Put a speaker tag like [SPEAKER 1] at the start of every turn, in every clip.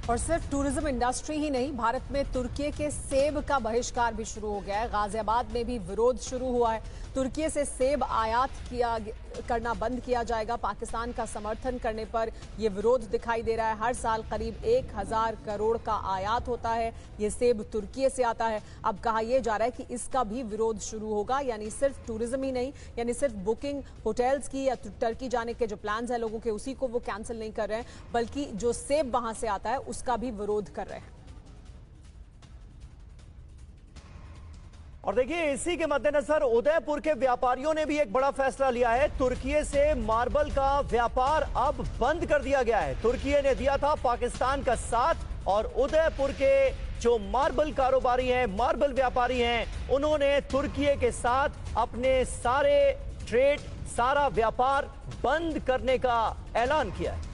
[SPEAKER 1] और सिर्फ tourism industry ही नहीं, भारत में तुर्की के सेब का बहिष्कार भी शुरू हो गया है। गाजियाबाद में भी विरोध शुरू हुआ है। तुर्की से सेब आयात करना बंद किया जाएगा। पाकिस्तान का समर्थन करने पर यह विरोध दिखाई दे रहा है। हर साल करीब 1000 करोड़ का आयात होता है। ये सेब तुर्की से आता है। अब कहा यह जा रहा है कि इसका भी विरोध शुरू होगा, यानी सिर्फ टूरिज्म ही नहीं, यानी सिर्फ बुकिंग होटल्स की या टर्की जाने के जो प्लान्स हैं लोगों के, उसी को वो कैंसिल नहीं कर रहे हैं, बल्कि जो सेब वहां से आता है उसका भी विरोध कर रहे हैं।
[SPEAKER 2] और देखिए, इसी के मद्देनजर उदयपुर के व्यापारियों ने भी एक बड़ा फैसला लिया है। तुर्की से मार्बल का व्यापार अब बंद कर दिया गया है। तुर्की ने दिया था पाकिस्तान का साथ और उदयपुर के जो मार्बल कारोबारी हैं, मार्बल व्यापारी हैं, उन्होंने तुर्की के साथ अपने सारे ट्रेड, सारा व्यापार बंद करने का ऐलान किया है।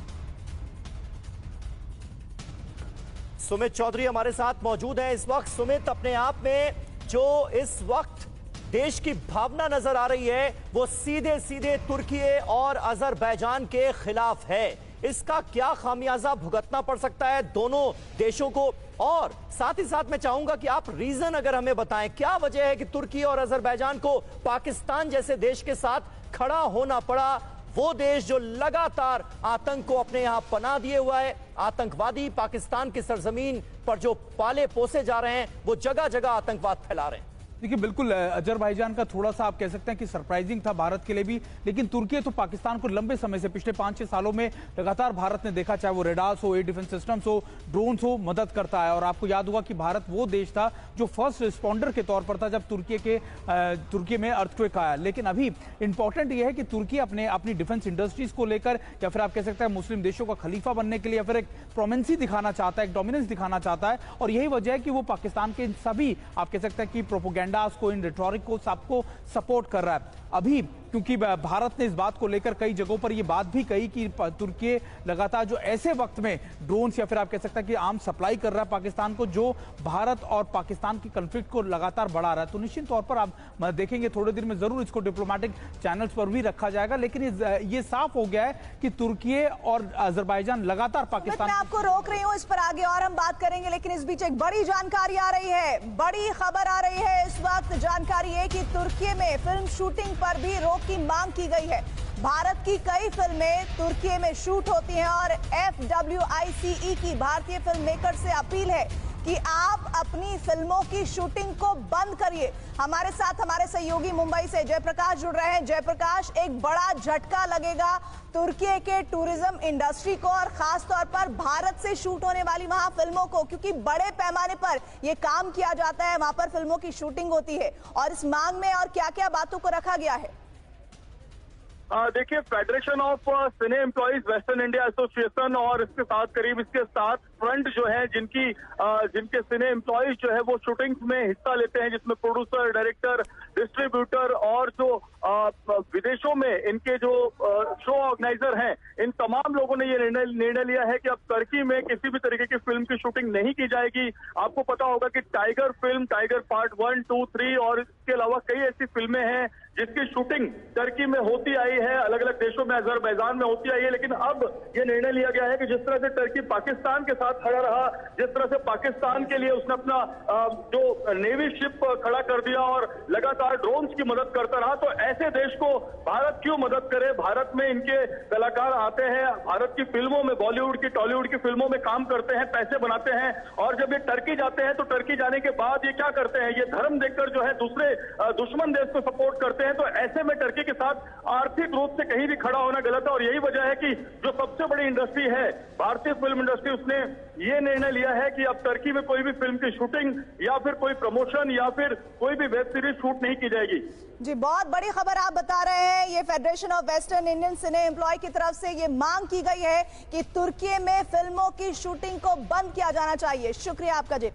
[SPEAKER 2] सुमित चौधरी हमारे साथ मौजूद हैं इस वक्त। सुमित, अपने आप में जो इस वक्त देश की भावना नजर आ रही है वो सीधे सीधे तुर्की और अजरबैजान के खिलाफ है। इसका क्या खामियाजा भुगतना पड़ सकता है दोनों देशों को? और साथ ही साथ मैं चाहूंगा कि आप रीजन अगर हमें बताएं, क्या वजह है कि तुर्की और अजरबैजान को पाकिस्तान जैसे देश के साथ खड़ा होना पड़ा? वो देश जो लगातार आतंक को अपने यहां पनाह दिए हुआ है, आतंकवादी पाकिस्तान की सरजमीन पर जो पाले पोसे जा रहे हैं, वो जगह जगह आतंकवाद फैला रहे हैं।
[SPEAKER 3] देखिए, बिल्कुल अजरबैजान का थोड़ा सा आप कह सकते हैं कि सरप्राइजिंग था भारत के लिए भी, लेकिन तुर्की तो पाकिस्तान को लंबे समय से, पिछले 5-6 सालों में लगातार भारत ने देखा, चाहे वो रेडार्स हो, एयर डिफेंस सिस्टम्स हो, ड्रोन्स हो, मदद करता है। और आपको याद होगा कि भारत वो देश था जो फर्स्ट रिस्पॉन्डर के तौर पर था जब तुर्की में अर्थक्वेक आया। लेकिन अभी इंपॉर्टेंट यह है कि तुर्की अपनी डिफेंस इंडस्ट्रीज को लेकर, या फिर आप कह सकते हैं मुस्लिम देशों का खलीफा बनने के लिए, या फिर एक प्रोमेंसी दिखाना चाहता है, एक डोमिनेंस दिखाना चाहता है। और यही वजह है कि वो पाकिस्तान के सभी, आप कह सकते हैं कि प्रोपोगेंडास को, इन रेटोरिक को, सबको सपोर्ट कर रहा है। अभी क्योंकि भारत ने इस बात को लेकर कई जगहों पर यह बात भी कही कि तुर्की लगातार जो ऐसे वक्त में ड्रोन्स या फिर आप कह सकते हैं कि आर्म सप्लाई कर रहा है पाकिस्तान को, जो भारत और पाकिस्तान की कॉन्फ्लिक्ट को लगातार बढ़ा रहा है। तो निश्चित तौर पर आप देखेंगे थोड़ी देर में जरूर इसको डिप्लोमेटिक चैनल्स पर भी रखा जाएगा। लेकिन ये साफ हो गया है कि तुर्की और अजरबैजान लगातार पाकिस्तान।
[SPEAKER 4] मैं आपको रोक रही हूं, इस पर आगे और हम बात करेंगे, लेकिन इस बीच एक बड़ी जानकारी आ रही है, बड़ी खबर आ रही है इस वक्त। जानकारी है कि तुर्की में फिल्म शूटिंग पर भी रोक की मांग की गई है। भारत की कई फिल्में तुर्की में शूट होती हैं और FWICE की भारतीय फिल्म मेकर से अपील है कि आप अपनी फिल्मों की शूटिंग को बंद करिए। हमारे साथ हमारे सहयोगी मुंबई से जयप्रकाश जुड़ रहे हैं। जयप्रकाश, एक बड़ा झटका लगेगा तुर्की के टूरिज्म इंडस्ट्री को और खास तौर पर भारत से शूट होने वाली वहां फिल्मों को, क्योंकि बड़े पैमाने पर यह काम किया जाता है, वहां पर फिल्मों की शूटिंग होती है। और इस मांग में और क्या क्या बातों को रखा गया है?
[SPEAKER 5] देखिए, federation of cine employees western India association और इसके साथ करीब इसके 7 फ्रंट जो है जिनके सिने एम्प्लॉइज जो है वो शूटिंग्स में हिस्सा लेते हैं, जिसमें प्रोड्यूसर, डायरेक्टर, डिस्ट्रीब्यूटर और जो विदेशों में इनके जो शो ऑर्गेनाइजर हैं, इन तमाम लोगों ने ये निर्णय लिया है कि अब तुर्की में किसी भी तरीके की फिल्म की शूटिंग नहीं की जाएगी। आपको पता होगा कि टाइगर फिल्म, टाइगर पार्ट 1, 2, 3 और इसके अलावा कई ऐसी फिल्में हैं जिसकी शूटिंग तुर्की में होती आई है, अलग अलग देशों में, अजरबैजान में होती आई है। लेकिन अब ये निर्णय लिया गया है कि जिस तरह से तुर्की पाकिस्तान के साथ खड़ा रहा, जिस तरह से पाकिस्तान के लिए उसने अपना जो नेवी शिप खड़ा कर दिया और लगातार ड्रोन्स की मदद करता रहा, तो ऐसे देश को भारत क्यों मदद करे? भारत में इनके कलाकार आते हैं, भारत की फिल्मों में, बॉलीवुड की, टॉलीवुड की फिल्मों में काम करते हैं, पैसे बनाते हैं, और जब ये तुर्की जाते हैं तो तुर्की जाने के बाद ये क्या करते हैं? ये धर्म देखकर जो है दूसरे दुश्मन देश को सपोर्ट करते हैं। तो ऐसे में तुर्की के साथ आर्थिक रूप से कहीं भी खड़ा होना गलत है। और यही वजह है कि जो सबसे बड़ी इंडस्ट्री है, भारतीय फिल्म इंडस्ट्री, उसने ये निर्णय लिया है कि अब तुर्की में कोई भी फिल्म की शूटिंग या फिर कोई प्रमोशन या फिर कोई भी वेब सीरीज शूट नहीं की जाएगी।
[SPEAKER 4] जी, बहुत बड़ी खबर आप बता रहे हैं। ये federation of western Indian cine employ की तरफ से ये मांग की गई है कि तुर्की में फिल्मों की शूटिंग को बंद किया जाना चाहिए। शुक्रिया आपका जी।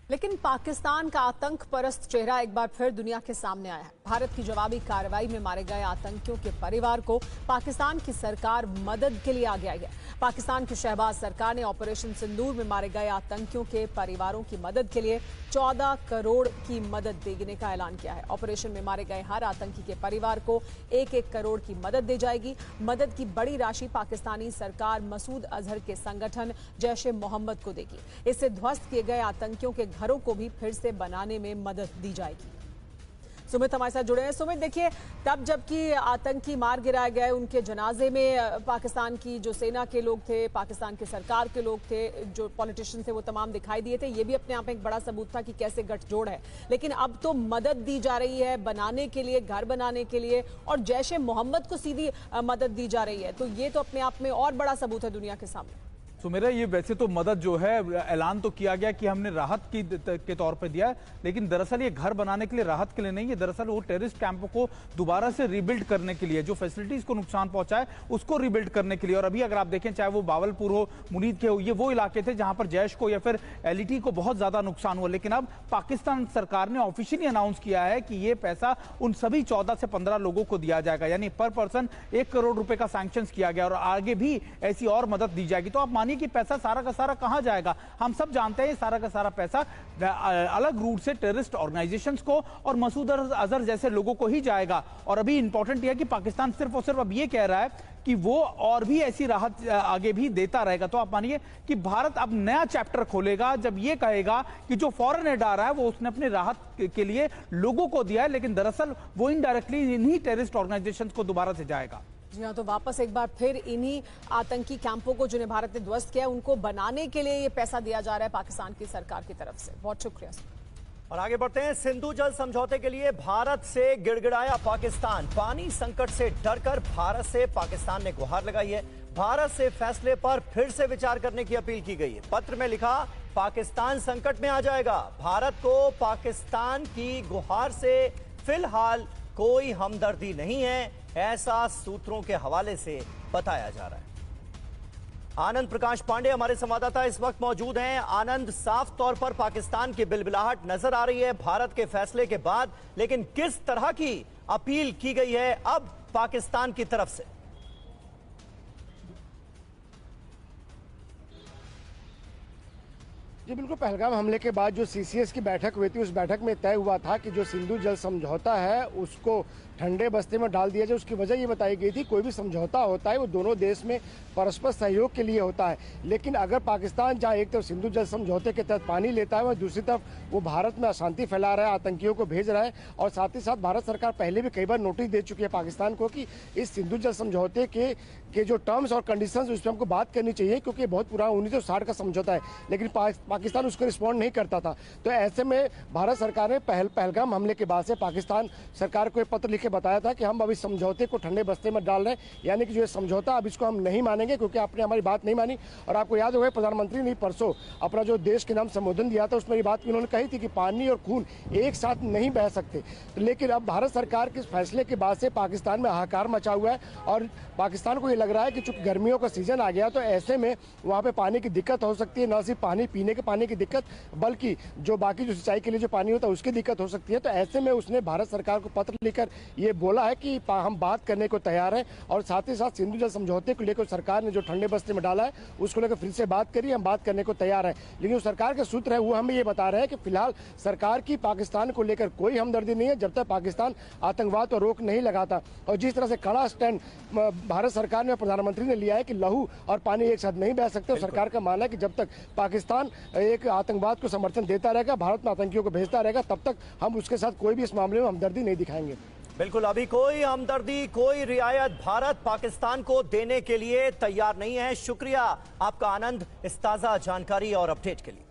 [SPEAKER 1] लेकिन पाकिस्तान का आतंक परस्त चेहरा एक बार फिर दुनिया के सामने आया है। भारत की जवाबी कार्रवाई में मारे गए आतंकियों के परिवार को पाकिस्तान की सरकार मदद के लिए आगे आई है। पाकिस्तान की शहबाज सरकार ने ऑपरेशन सिंदूर में मारे गए आतंकियों के परिवारों की मदद के लिए 14 करोड़ की मदद देने का ऐलान किया है। ऑपरेशन में मारे गए हर आतंकी के परिवार को 1-1 करोड़ की मदद दी जाएगी। मदद की बड़ी राशि पाकिस्तानी सरकार मसूद अजहर के संगठन जैश ए मोहम्मद को देगी। इससे ध्वस्त किए गए आतंकियों के घरों को भी फिर से बनाने में मदद दी जाएगी। सुमित हमारे साथ जुड़े हैं। सुमित, देखिए, तब जबकि आतंकी मार गिराए गए, उनके जनाजे में पाकिस्तान की जो सेना के लोग थे, पाकिस्तान की सरकार के लोग थे, जो पॉलिटिशियन थे, वो तमाम दिखाई दिए थे। ये भी अपने आप में एक बड़ा सबूत था कि कैसे गठजोड़ है। लेकिन अब तो मदद दी जा रही है बनाने के लिए, घर बनाने के लिए, और जैश ए मोहम्मद को सीधी मदद दी जा रही है। तो ये तो अपने आप में और बड़ा सबूत है दुनिया के सामने।
[SPEAKER 3] तो मेरा ये वैसे तो मदद जो है ऐलान तो किया गया कि हमने राहत के तौर पे दिया है, लेकिन दरअसल ये घर बनाने के लिए, राहत के लिए नहीं है। दरअसल वो टेररिस्ट कैंपों को दोबारा से रिबिल्ड करने के लिए, जो फैसिलिटीज को नुकसान पहुंचा है उसको रिबिल्ड करने के लिए। और अभी अगर आप देखें, चाहे वो बावलपुर हो, मुनीद के हो, ये वो इलाके थे जहां पर जैश को या फिर एलईटी को बहुत ज्यादा नुकसान हुआ। लेकिन अब पाकिस्तान सरकार ने ऑफिशियली अनाउंस किया है कि ये पैसा उन सभी 14 से 15 लोगों को दिया जाएगा, यानी पर पर्सन 1 करोड़ रुपए का सैंक्शन किया गया और आगे भी ऐसी और मदद दी जाएगी। तो आप मानिए कि पैसा सारा का सारा कहां जाएगा? हम सब जानते हैं सारा का सारा पैसा अलग रूट से टेररिस्ट ऑर्गेनाइजेशंस को और मसूद अजहर जैसे लोगों को ही जाएगा। और अभी इंपॉर्टेंट यह है कि पाकिस्तान सिर्फ और सिर्फ अब यह कह रहा है कि वो और भी ऐसी राहत आगे भी देता रहेगा। तो आप मानिए कि भारत अब नया चैप्टर खोलेगा जब ये कहेगा कि जो फॉरेन एड आ रहा है वो उसने अपनी राहत के लिए लोगों को दिया है, लेकिन दरअसल वो इनडायरेक्टली इन्हीं टेररिस्ट ऑर्गेनाइजेशंस को दोबारा से जाएगा।
[SPEAKER 1] जी हाँ, तो वापस एक बार फिर इन्हीं आतंकी कैंपों को जिन्हें भारत ने ध्वस्त किया, उनको बनाने के लिए ये पैसा दिया जा रहा है पाकिस्तान की सरकार की तरफ से। बहुत शुक्रिया।
[SPEAKER 2] और आगे बढ़ते हैं। सिंधु जल समझौते के लिए भारत से गिड़गिड़ाया पाकिस्तान। पानी संकट से डरकर भारत से पाकिस्तान ने गुहार लगाई है। भारत से फैसले पर फिर से विचार करने की अपील की गई है। पत्र में लिखा, पाकिस्तान संकट में आ जाएगा। भारत को पाकिस्तान की गुहार से फिलहाल कोई हमदर्दी नहीं है, ऐसा सूत्रों के हवाले से बताया जा रहा है। आनंद प्रकाश पांडे हमारे संवाददाता इस वक्त मौजूद हैं। आनंद, साफ तौर पर पाकिस्तान की बिलबिलाहट नजर आ रही है भारत के फैसले के बाद, लेकिन किस तरह की अपील की गई है अब पाकिस्तान की तरफ से?
[SPEAKER 6] जी बिल्कुल, पहलगाम हमले के बाद जो सीसीएस की बैठक हुई थी, उस बैठक में तय हुआ था कि जो सिंधु जल समझौता है उसको ठंडे बस्ते में डाल दिया जाए। उसकी वजह ये बताई गई थी, कोई भी समझौता होता है वो दोनों देश में परस्पर सहयोग के लिए होता है। लेकिन अगर पाकिस्तान जहाँ एक तरफ सिंधु जल समझौते के तहत पानी लेता है, वह दूसरी तरफ वो भारत में अशांति फैला रहा है, आतंकियों को भेज रहा है। और साथ ही साथ भारत सरकार पहले भी कई बार नोटिस दे चुकी है पाकिस्तान को कि इस सिंधु जल समझौते के जो टर्म्स और कंडीशंस उस पर हमको बात करनी चाहिए, क्योंकि बहुत पुराना 1960 का समझौता है, लेकिन पाकिस्तान उसको रिस्पॉन्ड नहीं करता था। तो ऐसे में भारत सरकार ने पहलगाम हमले के बाद से पाकिस्तान सरकार को एक पत्र लिख के बताया था कि हम अब इस समझौते को ठंडे बस्ते में डाल रहे हैं, यानी कि जो ये समझौता अब इसको हम नहीं मानेंगे, क्योंकि आपने हमारी बात नहीं मानी। और आपको याद होगा प्रधानमंत्री ने परसों अपना जो देश के नाम संबोधन दिया था, उसमें ये बात उन्होंने कही थी कि पानी और खून एक साथ नहीं बह सकते। लेकिन अब भारत सरकार के फैसले के बाद से पाकिस्तान में हाहाकार मचा हुआ है और पाकिस्तान को ये लग रहा है कि चूंकि गर्मियों का सीजन आ गया तो ऐसे में वहाँ पे पानी की दिक्कत हो सकती है। न सिर्फ पानी पीने के पानी की दिक्कत, बल्कि जो बाकी जो सिंचाई के लिए जो पानी होता है उसकी दिक्कत हो सकती है। तो ऐसे में उसने भारत सरकार को पत्र लिखकर ये बोला है कि हम बात करने को तैयार हैं। और साथ ही साथ सिंधु जल समझौते को लेकर सरकार ने जो ठंडे बस्ते में डाला है उसको लेकर फिर से बात करी, हम बात करने को तैयार हैं। लेकिन जो सरकार के सूत्र है वो हमें ये बता रहे हैं कि फिलहाल सरकार की पाकिस्तान को लेकर कोई हमदर्दी नहीं है जब तक पाकिस्तान आतंकवाद पर रोक नहीं लगाता। और जिस तरह से कड़ा स्टैंड भारत सरकार ने, प्रधानमंत्री ने लिया है कि लहू और पानी एक साथ नहीं बह सकते, सरकार का मानना है कि जब तक पाकिस्तान एक आतंकवाद को समर्थन देता रहेगा, भारत में आतंकियों को भेजता रहेगा, तब तक हम उसके साथ कोई भी इस मामले में हमदर्दी नहीं दिखाएंगे।
[SPEAKER 2] बिल्कुल, अभी कोई हमदर्दी, कोई रियायत भारत पाकिस्तान को देने के लिए तैयार नहीं है। शुक्रिया आपका आनंद, इस ताजा जानकारी और अपडेट के लिए।